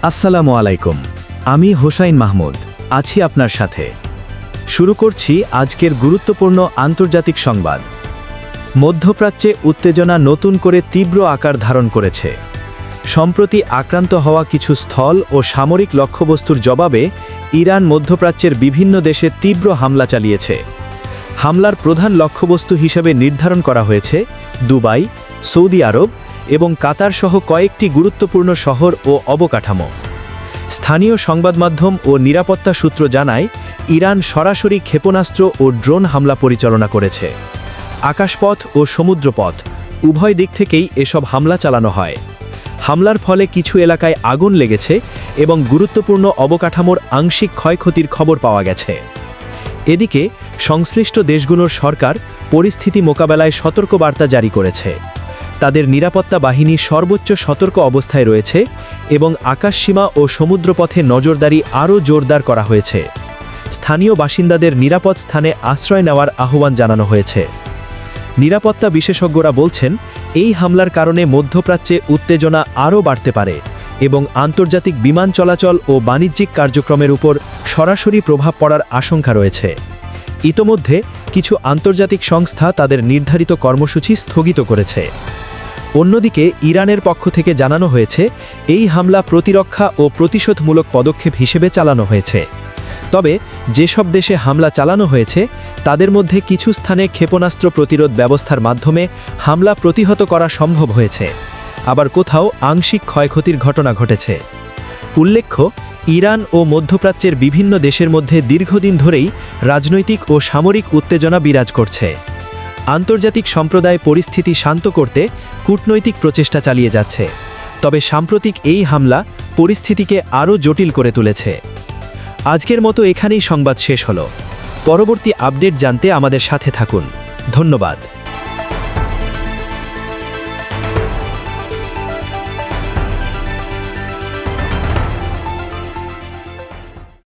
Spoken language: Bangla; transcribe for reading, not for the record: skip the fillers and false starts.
আসসালামু আলাইকুম। আমি হোসাইন মাহমুদ আছি আপনার সাথে। শুরু করছি আজকের গুরুত্বপূর্ণ আন্তর্জাতিক সংবাদ। মধ্যপ্রাচ্যে উত্তেজনা নতুন করে তীব্র আকার ধারণ করেছে। সম্প্রতি আক্রান্ত হওয়া কিছু স্থল ও সামরিক লক্ষ্যবস্তুর জবাবে ইরান মধ্যপ্রাচ্যের বিভিন্ন দেশে তীব্র হামলা চালিয়েছে। হামলার প্রধান লক্ষ্যবস্তু হিসেবে নির্ধারণ করা হয়েছে দুবাই, সৌদি আরব এবং কাতার সহ কয়েকটি গুরুত্বপূর্ণ শহর ও অবকাঠামো। স্থানীয় সংবাদমাধ্যম ও নিরাপত্তা সূত্র জানায়, ইরান সরাসরি ক্ষেপণাস্ত্র ও ড্রোন হামলা পরিচালনা করেছে। আকাশপথ ও সমুদ্রপথ উভয় দিক থেকেই এসব হামলা চালানো হয়। হামলার ফলে কিছু এলাকায় আগুন লেগেছে এবং গুরুত্বপূর্ণ অবকাঠামোর আংশিক ক্ষয়ক্ষতির খবর পাওয়া গেছে। এদিকে সংশ্লিষ্ট দেশগুলোর সরকার পরিস্থিতি মোকাবেলায় সতর্কবার্তা জারি করেছে। তাদের নিরাপত্তা বাহিনী সর্বোচ্চ সতর্ক অবস্থায় রয়েছে এবং আকাশসীমা ও সমুদ্রপথে নজরদারি আরও জোরদার করা হয়েছে। স্থানীয় বাসিন্দাদের নিরাপদ স্থানে আশ্রয় নেওয়ার আহ্বান জানানো হয়েছে। নিরাপত্তা বিশেষজ্ঞরা বলছেন, এই হামলার কারণে মধ্যপ্রাচ্যে উত্তেজনা আরও বাড়তে পারে এবং আন্তর্জাতিক বিমান চলাচল ও বাণিজ্যিক কার্যক্রমের উপর সরাসরি প্রভাব পড়ার আশঙ্কা রয়েছে। ইতোমধ্যে কিছু আন্তর্জাতিক সংস্থা তাদের নির্ধারিত কর্মসূচি স্থগিত করেছে। অন্যদিকে ইরানের পক্ষ থেকে জানানো হয়েছে, এই হামলা প্রতিরক্ষা ও প্রতিশোধমূলক পদক্ষেপ হিসেবে চালানো হয়েছে। তবে যেসব দেশে হামলা চালানো হয়েছে তাদের মধ্যে কিছু স্থানে ক্ষেপণাস্ত্র প্রতিরোধ ব্যবস্থার মাধ্যমে হামলা প্রতিহত করা সম্ভব হয়েছে, আবার কোথাও আংশিক ক্ষয়ক্ষতির ঘটনা ঘটেছে। উল্লেখ্য, ইরান ও মধ্যপ্রাচ্যের বিভিন্ন দেশের মধ্যে দীর্ঘদিন ধরেই রাজনৈতিক ও সামরিক উত্তেজনা বিরাজ করছে। আন্তর্জাতিক সম্প্রদায় পরিস্থিতি শান্ত করতে কূটনৈতিক প্রচেষ্টা চালিয়ে যাচ্ছে, তবে সাম্প্রতিক এই হামলা পরিস্থিতিকে আরও জটিল করে তুলেছে। আজকের মতো এখানেই সংবাদ শেষ হলো। পরবর্তী আপডেট জানতে আমাদের সাথে থাকুন। ধন্যবাদ।